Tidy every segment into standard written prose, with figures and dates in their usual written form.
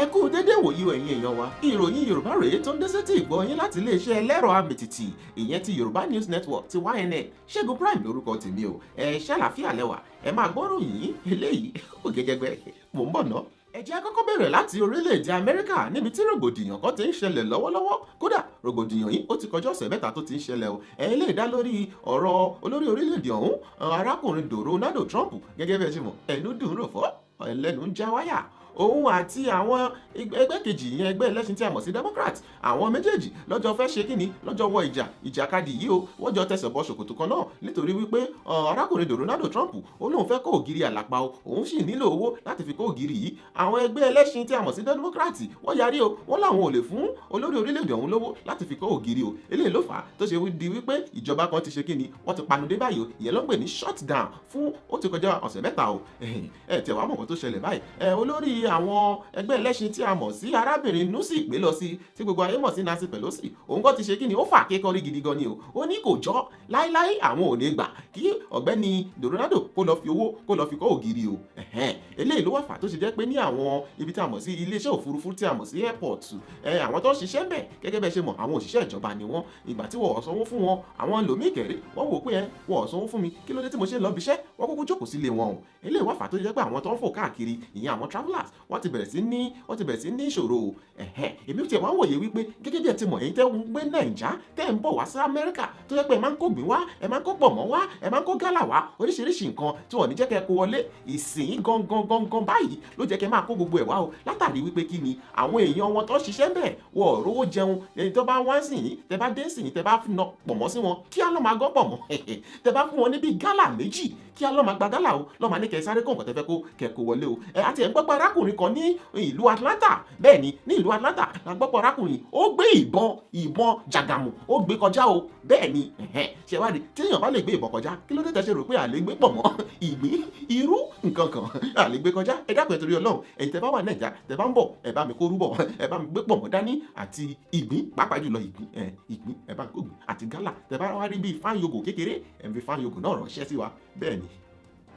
ẹ kú dédé wòyí ẹ̀yin èèyàn wa. Ìròyìn Yorùbá rèé tó ń dé sétí ìgbọ́ yín láti iléeṣẹ́ ẹlẹ́rọ amìtìtì ìyẹn ti Yorùbá News Network ti YNN. Ṣẹ́gun Prime lórúkọ tèmi o. Ẹ ṣàlàfíà lẹ́wà. Ẹ máa gbọ́rọ̀ yìí eléyìí ó gẹ́gẹ́gbẹ́ mò ń bọ̀ ná. Ẹ jẹ́ kọ́kọ́ bẹ̀rẹ̀ láti orílẹ̀-èdè Amẹ́ríkà níbi tí rògbòdìyàn kan ti ń ṣẹlẹ̀ lọ́wọ́lọ́wọ́. Kódà rògbòdìyàn yìí ó ti kọjá ọ̀sẹ̀ mẹ́ta tó ti ń ṣẹlẹ̀ o. Ẹ lè dá lórí ọ̀rọ̀ olórí orílẹ̀-èdè ọ̀hún arákùnrin Donald Trump gẹ́gẹ́ bí ẹ ṣe mọ̀ ẹnu dùn rò fọ́ ẹlẹ́nu ń já wáyà. Òun àti àwọn ẹgbẹ́ kejì ìyẹn ẹgbẹ́ ẹlẹ́sìn tí a mọ̀ sí Democrat àwọn méjèèjì lọ́jọ́ fẹ́ ṣe kíni lọ́jọ́ wọ ìjàkadì yìí o wọ́n jọ tẹsẹ̀ bọ ṣòkòtò kan náà nítorí wípé arákùnrin Donald Trump ó lóun fẹ́ kó ògiri àlàpà o òun sì nílò owó láti fi kó ògiri yìí. Àwọn ẹgbẹ́ ẹlẹ́sìn tí a mọ̀ sí Democrat wọ́n yarí o wọ́n làwọn ò lè fún olórí orílẹ̀-èdè ọ̀hún lówó láti fi kó ògiri o. Eléyìí ló fà á tó ṣe di wípé ìjọba kan ti ṣe kíni wọ́n ti panudé báyìí o ìyẹn ló ń pè ní shutdown fún ó ti kọjá ọ̀sẹ̀ mẹ́ta o. Ẹ tẹ̀ wá mọ̀ nǹkan tó ṣẹlẹ̀ báyìí olórí àwọn ẹgbẹ́ ẹlẹ́sìn tí a mọ̀ sí arábìnrin Nusi gbé lọ sí tí gbogbo ayé mọ̀ sí Nancy Pelosi òun kọ́ ti ṣe kí ni ó fà kékọ́rí gidi gan ni o. Ó ní kò jọ́ láíláí àwọn ò ní gbà kí ọ̀gbẹ́ni Donald kó lọ fi owó kó lọ fi kọ́ ògiri o. Eléyìí ló wà fà tó ṣe jẹ́ pé ní àwọn ibi tí a mọ̀ sí iléeṣẹ́ òfurufú tí a mọ̀ sí airport àwọn tó ń ṣiṣẹ́ ń bẹ̀ gẹ́gẹ́ bẹ́ẹ̀ ṣe mọ̀ àwọn òṣìṣẹ́ ìjọba ni wọ́n ìgbà tí wọ́n sanwó fún wọn àwọn lòmíì kẹ̀rí wọ́n wò pé wọ́n sanwó fún mi kí ló dé tí mo ṣe ń lọ bí iṣẹ́ wọ́n kúkú jókòó sílé wọn o. Eléyìí wà fà tó ṣe jẹ́ pé àwọn tó ń fò káàkiri ìyẹn àwọn travelers wọ́n ti bẹ̀rẹ̀ sí ní ìṣòro o. Èmi ò tiẹ̀ wá wòye wípé gẹ́gẹ́ bí ẹ ti mọ̀ ẹ̀yin tẹ́ ń gbé Nàìjà tẹ́ ń bọ̀ wá sí Amẹ́ríkà tó yẹ pé ẹ máa ń kó gbìn wá ẹ máa ń kó pọ̀mọ́ wá ẹ máa ń kó gálà wá oríṣiríṣi nǹkan tí wọ́n ní jẹ́ kẹ́ kó wọlé ìsìn gangan báyìí ló jẹ́ kẹ́ máa kó gbogbo ẹ̀ wá o látàrí wípé kí ni àwọn èèyàn wọn tó ṣiṣẹ́ bẹ́ẹ̀ wọ́n rówó jẹun ẹni tó bá wá sìn yín tẹ́ bá dé sìn yín tẹ́ bá na pọ̀mọ́ sí wọn kí á lọ́ máa gọ́ pọ̀mọ́ tẹ́ bá fún wọn ní bíi gálà méjì kí á lọ́ máa gba gálà o lọ́ máa ní kẹ́ sáré kọ̀ọ̀kan tẹ́ fẹ́ kó kẹ́kọ̀ọ́ wọlé o. Àti ẹ̀ ń gbọ́pọ̀ arákùnrin kan ní ìlú Atlanta bẹ́ẹ̀ ni ní ìlú Atlanta la gbọ́pọ̀ arákùnrin ó gbé ìbọn jàgàmù ó gbé kọjá o bẹ́ẹ̀ ni ṣe wá rí tí èèyàn bá lè gbé ìbọn kọjá kí ló dé tẹ́ ṣe rò pé à lè gbé pọ̀ mọ́ ìgbín irú nǹkan kan à lè gbé kọjá ẹ dákun ẹ torí Ọlọ́run ẹ̀yin tẹ́ bá wà Nàìjà tẹ́ bá ń bọ̀ ẹ bá mi kó rúbọ̀ ẹ bá mi gbé pọ̀ mọ́ dání àti ìgbín pàápàá jùlọ ìgbín ẹ bá mi kó gbìn àti gálà tẹ́ bá wá rí bíi fáyogò kékeré ẹ fi fáyogò náà ránṣẹ́ sí wa bẹ́ẹ̀ ni.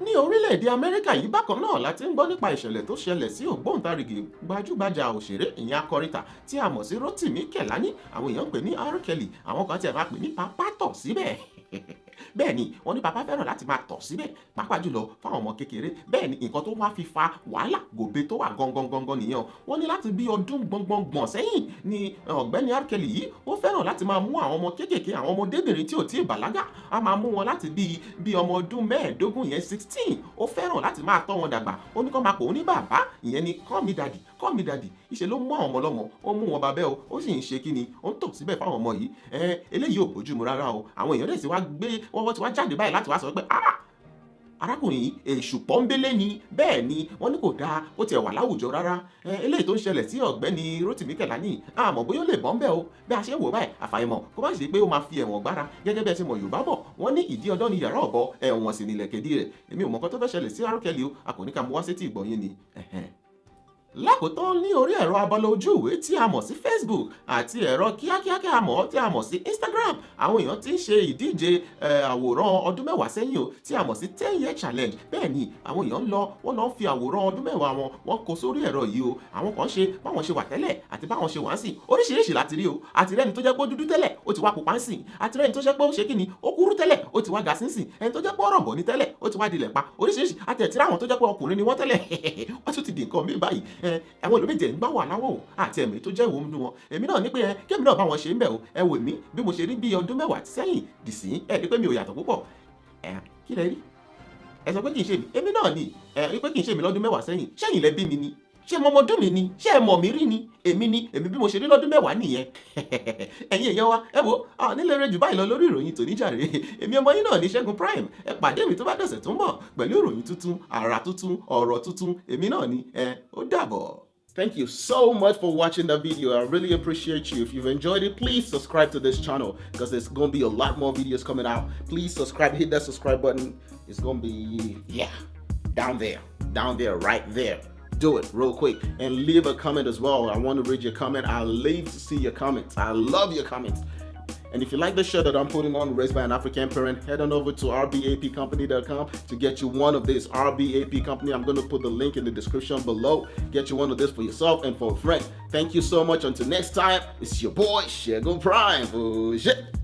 Ní orílẹ̀-èdè Amẹ́ríkà yìí bákan náà la ti ń gbọ́ nípa ìṣẹ̀lẹ̀ tó ṣẹlẹ̀ sí ògbóǹtarìgì gbajúgbajà òṣèré ìyẹn akọrinta tí a mọ̀ sí Rotimi Kelani àwọn èèyàn ń pè ní R. Kelly àwọn kan tí a máa pè ní Papa tọ̀ síbẹ̀ bẹ́ẹ̀ ni wọ́n ní Papa fẹ́ràn láti máa tọ̀ síbẹ̀ pàápàá jùlọ fáwọn ọmọ kékeré bẹ́ẹ̀ ni nǹkan tó wá fi fa wàhálà gòbe tó wà gangan nìyẹn wọ́n ní láti bí ọdún gbọ̀ngbọ̀n sẹ́yìn ni ọ̀gbẹ́ni R. Kelly yìí ó fẹ́ràn láti máa mú àwọn ọmọ kéékèèké àwọn ọmọdébìnrin tí ò tí ì bàlágà á máa mú wọn láti bí ọmọ ọdún mẹ́ẹ̀ẹ́dógún yẹn 16 ó fẹ́ràn láti máa tọ́ wọn dàgbà ó ní kó máa pè ó ní bàbá ìyẹn ni call me daddy ìṣe ló mú àwọn ọmọ lọ́mọ ó mú wọn babẹ́ o ó sì ń ṣe kí ni ó ń tò síbẹ̀ fáwọn ọmọ yìí eléyìí ò bójúmu rárá o àwọn èèyàn dẹ̀ sì wá gbé wọ́n ti wá jáde báyìí láti wá sọ pé arákùnrin yìí èṣù pọ́ńbélé ni bẹ́ẹ̀ ni wọ́n ní kò dáa ó tiẹ̀ wà láwùjọ rárá eléyìí tó ń ṣẹlẹ̀ sí ọ̀gbẹ́ni Rotimi Kelani àmọ́ bóyá ó lè bọ́ ń bẹ́ o bí a ṣe ń wò báyìí àfàìmọ̀ kó má ṣe pé ó máa fi ẹ̀wọ̀n gbára gẹ́gẹ́ bí ẹ ṣe mọ̀ Yorùbá bọ̀ wọ́n ní ìdí ọdọ́ ni yàrá ọ̀bọ ẹ̀wọ̀n sì nílẹ̀ kéde rẹ̀ èmi ò mọ̀ nǹkan tó fẹ́ ṣẹlẹ̀ sí R. Kelly o a kò ní ká mú wá sétí ìgbọ̀nyín ni. Lákòótán ní orí ẹ̀rọ abala ojú ìwé tí a mọ̀ sí Facebook àti ẹ̀rọ kíákíá tí a mọ̀ sí Instagram àwọn èèyàn ti ń ṣe ìdíje àwòrán ọdún mẹ́wàá sẹ́yìn o tí a mọ̀ sí 10-year challenge bẹ́ẹ̀ ni àwọn èèyàn wọ́n lọ fi àwòrán ọdún mẹ́wàá wọn kó sórí ẹ̀rọ yìí o àwọn kan ṣe báwọn ṣe wà tẹ́lẹ̀ àti báwọn ṣe wà ń sìn oríṣiríṣi láti rí o àti rẹ́ni tó jẹ́ pé ó dúdú tẹ́lẹ̀ ó ti wá pupa ń sìn àti rẹ́ni tó jẹ́ pé ó ṣe kíni ó kúrú tẹ́lẹ̀ ó ti wá ga sínsìn ẹni tó jẹ́ pé ọ̀rọ̀bọ̀ ní tẹ́lẹ̀ ó ti wá dilẹ̀ pa oríṣiríṣi àti ẹ̀tí ráwọn tó jẹ́ pé ọkùnrin ni wọ́n tẹ́lẹ̀ wọ́n tún ti di nǹkan mi báyìí àwọn olùbẹ̀jẹ̀ ń gbá wà láwọ̀ o àti ẹ̀mí tó jẹ́ ìwò nínú wọn èmi náà ní pé kémi náà bá wọn ṣe ń bẹ̀ o ẹ wò mí bí mo ṣe rí bí ọdún mẹ́wàá sẹ́yìn dì sí ẹ ní pé mi ò yàtọ̀ púpọ̀ kí lẹ rí ẹ sọ pé kì í ṣe mi èmi náà ni rí pé kì í ṣe mi lọ́dún mẹ́wàá sẹ́yìn ṣẹ́yìn lẹ bí mi ni ṣé ọmọdún mi ni ṣé ẹ mọ̀ mí rí ni èmi bí mo ṣe rí lọ́dún mẹ́wàá nìyẹn ẹ̀yin èèyàn wa ẹ wo nílé rẹ jù báyìí lọ lórí ìròyìn tòní jàre èmi ọmọ yín náà ní Ṣẹ́gun Prime ẹ pàdé mi tó bá dọ̀sẹ̀ tó ń bọ̀ pẹ̀lú ìròyìn tuntun àrà tuntun ọ̀rọ̀ tuntun èmi náà ni ó dàbọ̀. Thank you so much for watching the video. I really appreciate you. If you've enjoyed it, please subscribe to this channel because there's going to be a lot more videos coming out. Please subscribe, hit that subscribe button. It's going to be, down there, right there. Do it real quick and leave a comment as well. I want to read your comment. I love to see your comments. I love your comments. And if you like the shirt that I'm putting on, Raised by an African Parent, head on over to rbapcompany.com to get you one of these. RBAP Company, I'm going to put the link in the description below. Get you one of this for yourself and for a friend. Thank you so much. Until next time, it's your boy, Segun Prime. Oh, shit.